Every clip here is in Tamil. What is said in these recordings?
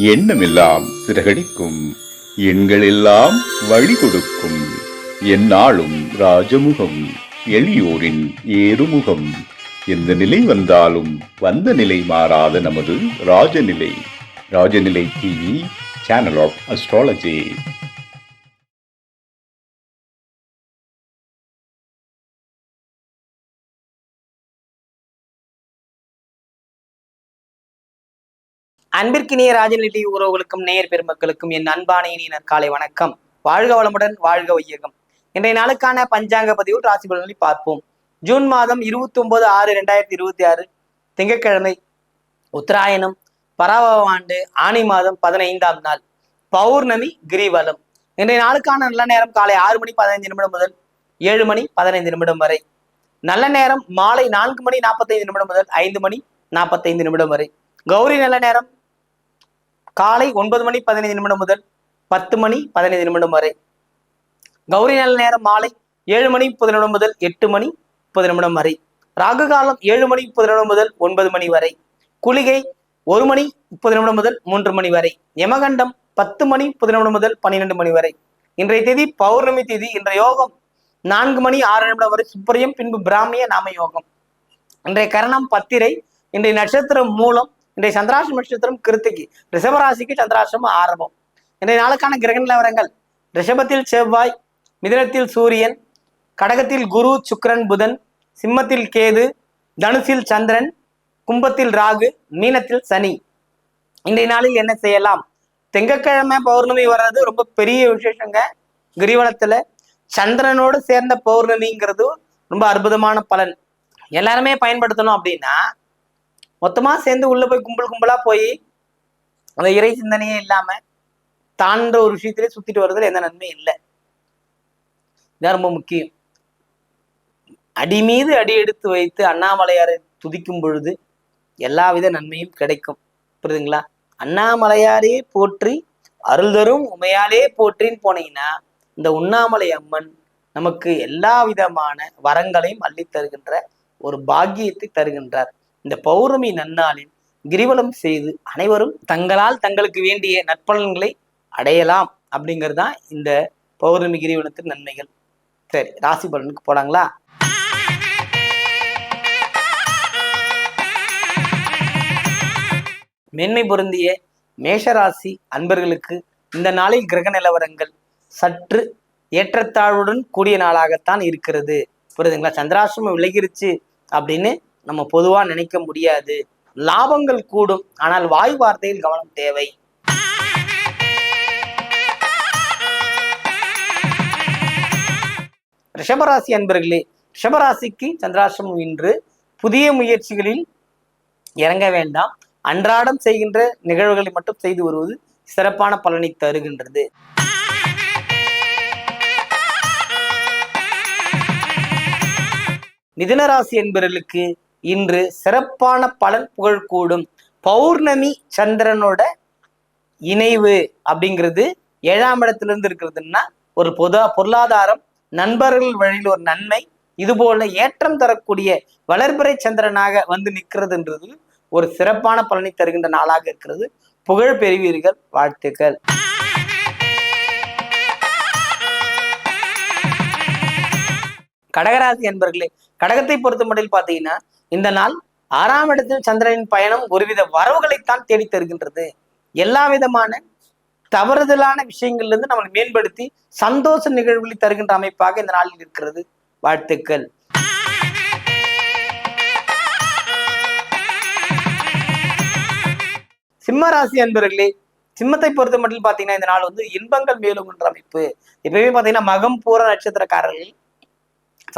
எண்ணமெல்லாம் சிறகடிக்கும், எண்களெல்லாம் வழி கொடுக்கும், எந்நாளும் ராஜமுகம், எளியோரின் ஏறுமுகம். எந்த நிலை வந்தாலும் வந்த நிலை மாறாத நமது Rajanilai. Rajanilai TV, channel of astrology. அன்பிற்கினிய ராஜநிலை உறவுகளுக்கும் நேயர் பெருமக்களுக்கும் என் அன்பான இனிய காலை வணக்கம். வாழ்க வளமுடன், வாழ்க வையகம். இன்றைய நாளுக்கான பஞ்சாங்க பதிவு ராசி பலன்களை பார்ப்போம். ஜூன் மாதம் 29/6/2026 திங்கட்கிழமை, உத்தராயணம், பராபவ ஆண்டு ஆனி மாதம் 15ஆம் நாள், பௌர்ணமி, கிரிவலம். இன்றைய நாளுக்கான நல்ல நேரம் காலை 6:15 முதல் 7:15 வரை. நல்ல நேரம் மாலை 4:45 முதல் 5:45 வரை. கௌரி நல்ல நேரம் காலை 9:15 முதல் 10:15 வரை. கௌரி நல்ல நேரம் மாலை 7:30 முதல் 8:30 வரை. ராகு காலம் 7:30 முதல் 9 வரை. குளிகை 1:30 முதல் 3 வரை. யமகண்டம் 10:30 முதல் 12 வரை. இன்றைய தேதி பௌர்ணமி தேதி. இன்றைய யோகம் 4:06 வரை சுப்பரியம், பின்பு பிராமிய நாம யோகம். இன்றைய கரணம் பத்திரை. இன்றைய நட்சத்திரம் மூலம். இன்றைய சந்திராஷ்டம நட்சத்திரம் கிருத்திகை. ரிஷபராசிக்கு சந்திராஷ்டமம் ஆரம்பம். இன்றைய நாளுக்கான கிரக நிலவரங்கள்: ரிஷபத்தில் செவ்வாய், மிதுனத்தில் சூரியன், கடகத்தில் குரு, சுக்கிரன், புதன், சிம்மத்தில் கேது, தனுசில் சந்திரன், கும்பத்தில் ராகு, மீனத்தில் சனி. இன்றைய நாளில் என்ன செய்யலாம்? திங்கட்கிழமை பௌர்ணமி வர்றது ரொம்ப பெரிய விசேஷங்க. கிரிவலத்துல சந்திரனோடு சேர்ந்த பௌர்ணமிங்கிறது ரொம்ப அற்புதமான பலன். எல்லாருமே பயன்படுத்தணும். அப்படின்னா மொத்தமா சேர்ந்து உள்ள போய் கும்பலா போய் அந்த இறை சிந்தனையே இல்லாம தாண்ட ஒரு விஷயத்திலே சுத்திட்டு வர்றதுல எந்த நன்மையும் இல்லை. இதான் ரொம்ப முக்கியம். அடி மீது அடி எடுத்து வைத்து அண்ணாமலையாரை துதிக்கும் பொழுது எல்லாவித நன்மையும் கிடைக்கும். புரியுதுங்களா? அண்ணாமலையாரே போற்றி, அருள் தரும் உமையாலே போற்றின்னு போனீங்கன்னா இந்த உண்ணாமலை அம்மன் நமக்கு எல்லா விதமான வரங்களையும் அள்ளி தருகின்ற ஒரு பாக்கியத்தை தருகின்றார். இந்த பௌர்ணமி நன்னாளில் கிரிவலம் செய்து அனைவரும் தங்களால் தங்களுக்கு வேண்டிய நற்பலன்களை அடையலாம். அப்படிங்கிறது தான் இந்த பௌர்ணமி கிரிவலத்தின் நன்மைகள். சரி, ராசி பலனுக்கு போலாங்களா? மேன்மை பொருந்திய மேஷராசி அன்பர்களுக்கு இந்த நாளில் கிரக நிலவரங்கள் சற்று ஏற்றத்தாழ்வுடன் கூடிய நாளாகத்தான் இருக்கிறது. புரியுதுங்களா? சந்திராசிரமம் விலகிருச்சு அப்படின்னு நம்ம பொதுவா நினைக்க முடியாது. லாபங்கள் கூடும், ஆனால் வாய் வார்த்தையில் கவனம் தேவை. ரிஷபராசி அன்பர்களே, ரிஷபராசிக்கு சந்திராசிரமம் இன்று. புதிய முயற்சிகளில் இறங்க வேண்டாம். அன்றாடம் செய்கின்ற நிகழ்வுகளை மட்டும் செய்து வருவது சிறப்பான பலனை தருகின்றது. மிதுனராசி என்பவர்களுக்கு இன்று சிறப்பான பலன் புகழ் கூடும். பௌர்ணமி சந்திரனோட இணைவு அப்படிங்கிறது 7ஆம் இடத்திலிருந்து இருக்கிறதுன்னா ஒரு பொருளாதாரம், நண்பர்கள் வழியில் ஒரு நன்மை, இது போல ஏற்றம் தரக்கூடிய வளர்பிறை சந்திரனாக வந்து நிற்கிறதுன்றது ஒரு சிறப்பான பலனை தருகின்ற நாளாக இருக்கிறது. புகழ் பெறுவீர்கள், வாழ்த்துக்கள். கடகராசி என்பர்களே, கடகத்தை பொறுத்த மட்டும் பார்த்தீங்கன்னா இந்த நாள் 6ஆம் இடத்தில் சந்திரனின் பயணம் ஒருவித வரவுகளைத்தான் தேடி தருகின்றது. எல்லா விதமான தவறுதலான விஷயங்கள்ல இருந்து நம்மளை மேம்படுத்தி சந்தோஷ நிகழ்வுகளை தருகின்ற அமைப்பாக இந்த நாளில் இருக்கிறது. வாழ்த்துக்கள். சிம்மராசி அன்பர்களே, சிம்மத்தை பொறுத்த மட்டும் பார்த்தீங்கன்னா இந்த நாள் வந்து இன்பங்கள் மேலுங்கின்ற அமைப்பு. எப்பயுமே பார்த்தீங்கன்னா மகம் பூர நட்சத்திரக்காரர்கள்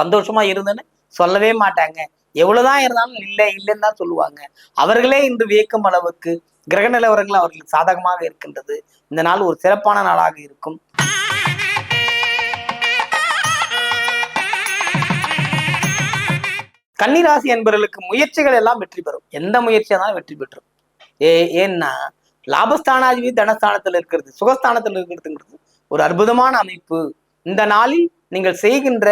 சந்தோஷமா இருந்துன்னு சொல்லவே மாட்டாங்க. எவ்வளவுதான் இருந்தாலும் இல்லைன்னு தான் சொல்லுவாங்க. அவர்களே இன்று வியக்கும் அளவுக்கு கிரக நிலவரங்கள் அவர்களுக்கு சாதகமாக இருக்கின்றது. இந்த நாள் ஒரு சிறப்பான நாளாக இருக்கும். கன்னிராசி என்பவர்களுக்கு முயற்சிகள் எல்லாம் வெற்றி பெறும். எந்த முயற்சியானாலும் வெற்றி பெற்றும். ஏன்னா லாபஸ்தானாதிபதி தனஸ்தானத்தில் இருக்கிறது, சுகஸ்தானத்தில் இருக்கிறதுங்கிறது ஒரு அற்புதமான அமைப்பு. இந்த நாளில் நீங்கள் செய்கின்ற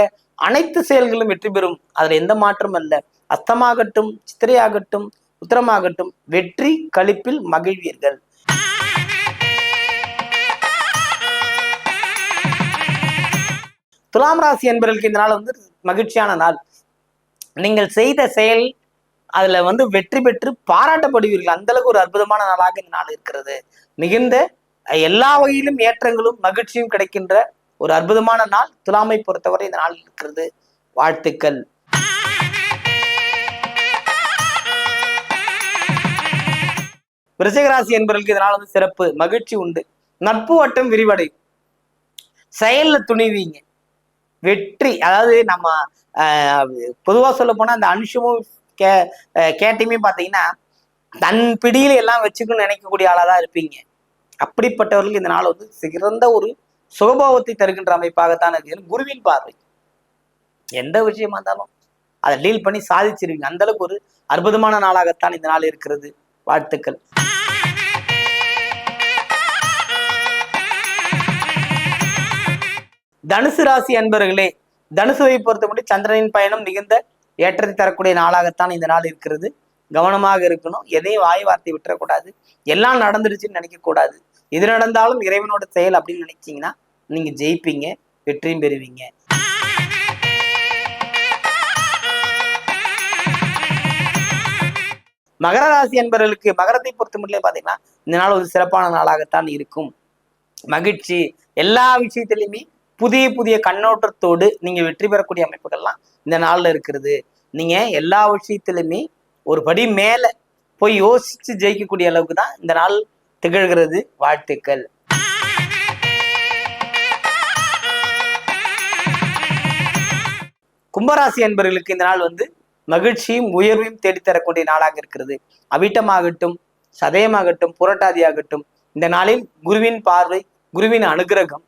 அனைத்து செயல்களும் வெற்றி பெறும். அதுல எந்த மாற்றம் அல்ல. அஸ்தமாகட்டும், சித்திரையாகட்டும், உத்தரமாகட்டும், வெற்றி களிப்பில் மகிழ்வீர்கள். துலாம் ராசி என்பவர்களுக்கு இந்த நாள் வந்து மகிழ்ச்சியான நாள். நீங்கள் செய்த செயல் அதுல வந்து வெற்றி பெற்று பாராட்டப்படுவீர்கள். அந்த அளவுக்கு ஒரு அற்புதமான நாளாக இந்த நாள் இருக்கிறது. மிகுந்த எல்லா வகையிலும் ஏற்றங்களும் மகிழ்ச்சியும் கிடைக்கின்ற ஒரு அற்புதமான நாள் துலாமை பொறுத்தவரை இந்த நாள் இருக்கிறது. வாழ்த்துக்கள். விருச்சிகராசி என்பவர்களுக்கு இதனால் வந்து சிறப்பு மகிழ்ச்சி உண்டு. நட்பு வட்டம் விரிவடையும். செயல்ல துணிவீங்க. வெற்றி, அதாவது நம்ம பொதுவா சொல்ல போனா அந்த அனுஷமும் கேட்டையுமே பாத்தீங்கன்னா தன் பிடியில எல்லாம் வச்சுக்கணும்னு நினைக்கக்கூடிய ஆளாதான் இருப்பீங்க. அப்படிப்பட்டவர்களுக்கு இந்த நாள் வந்து சிறந்த ஒரு சுகபாவத்தை தருகின்ற அமைப்பாகத்தான் இருக்கு. குருவின் பார்வை எந்த விஷயமா இருந்தாலும் அதை டீல் பண்ணி சாதிச்சிருவீங்க. அந்த அளவுக்கு ஒரு அற்புதமான நாளாகத்தான் இந்த நாள் இருக்கிறது. வாழ்த்துக்கள். தனுசு ராசி அன்பர்களே, தனுசுவை பொறுத்த மட்டும் சந்திரனின் பயணம் மிகுந்த ஏற்றத்தை தரக்கூடிய நாளாகத்தான் இந்த நாள் இருக்கிறது. கவனமாக இருக்கணும். எதையும் வாய் வார்த்தை விட்டுறக்கூடாது. எல்லாம் நடந்துருச்சுன்னு நினைக்க கூடாது. எது நடந்தாலும் இறைவனோட செயல் அப்படின்னு நினைச்சீங்கன்னா நீங்க ஜெயிப்பீங்க, வெற்றியும் பெறுவீங்க. மகர ராசி என்பவர்களுக்கு மகரத்தை பொறுத்த மட்டும் பாத்தீங்கன்னா இந்த நாள் ஒரு சிறப்பான நாளாகத்தான் இருக்கும். மகிழ்ச்சி, எல்லா விஷயத்திலையுமே புதிய புதிய கண்ணோட்டத்தோடு நீங்க வெற்றி பெறக்கூடிய அமைப்புகள்லாம் இந்த நாள்ல இருக்கிறது. நீங்க எல்லா விஷயத்திலுமே ஒரு படி மேல போய் யோசிச்சு ஜெயிக்கக்கூடிய அளவுக்கு தான் இந்த நாள் திகழ்கிறது. வாழ்த்துக்கள். கும்பராசி என்பவர்களுக்கு இந்த நாள் வந்து மகிழ்ச்சியும் உயர்வையும் தேடித்தரக்கூடிய நாளாக இருக்கிறது. அவிட்டமாகட்டும், சதயமாகட்டும், புரட்டாதியாகட்டும், இந்த நாளில் குருவின் பார்வை, குருவின் அனுகிரகம்,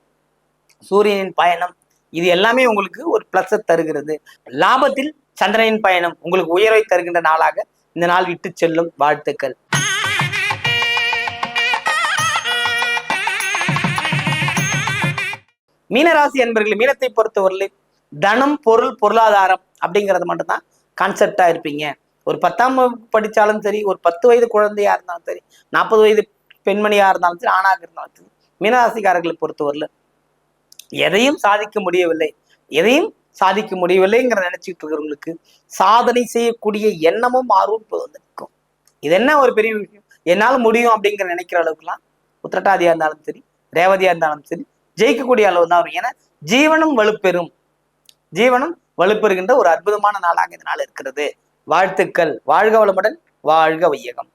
சூரியனின் பயணம், இது எல்லாமே உங்களுக்கு ஒரு பிளஸ் தருகிறது. லாபத்தில் சந்திரனின் பயணம் உங்களுக்கு உயர்வை தருகின்ற நாளாக இந்த நாள் விட்டு செல்லும். வாழ்த்துக்கள். மீனராசி என்பவர்கள் மீனத்தை பொறுத்தவரையில் தனம், பொருள், பொருளாதாரம் அப்படிங்கிறது மட்டும்தான் கான்செப்டா இருப்பீங்க. ஒரு 10ஆம் வகுப்பு படிச்சாலும் சரி, ஒரு 10 வயது குழந்தையா இருந்தாலும் சரி, 40 வயது பெண்மணியா இருந்தாலும் சரி, ஆணாக இருந்தாலும் சரி, மீனராசிக்காரர்களை பொறுத்தவரையில் எதையும் சாதிக்க முடியவில்லை, எதையும் சாதிக்க முடியவில்லைங்கிற நினைச்சிட்டு இருக்கிறவங்களுக்கு சாதனை செய்யக்கூடிய எண்ணமும் ஆர்வம் வந்து நிற்கும். இது என்ன ஒரு பெரிய விஷயம், என்னால் முடியும் அப்படிங்கிற நினைக்கிற அளவுக்குலாம் உத்திரட்டாதியா இருந்தாலும் சரி, ரேவதியா இருந்தாலும் சரி, ஜெயிக்கக்கூடிய அளவு தான் வரும். ஏன்னா ஜீவனம் வலுப்பெறும். ஜீவனம் வலுப்பெறுகின்ற ஒரு அற்புதமான நாளாக இந்த நாள் இருக்கிறது. வாழ்த்துக்கள். வாழ்க வளமுடன், வாழ்க வையகம்.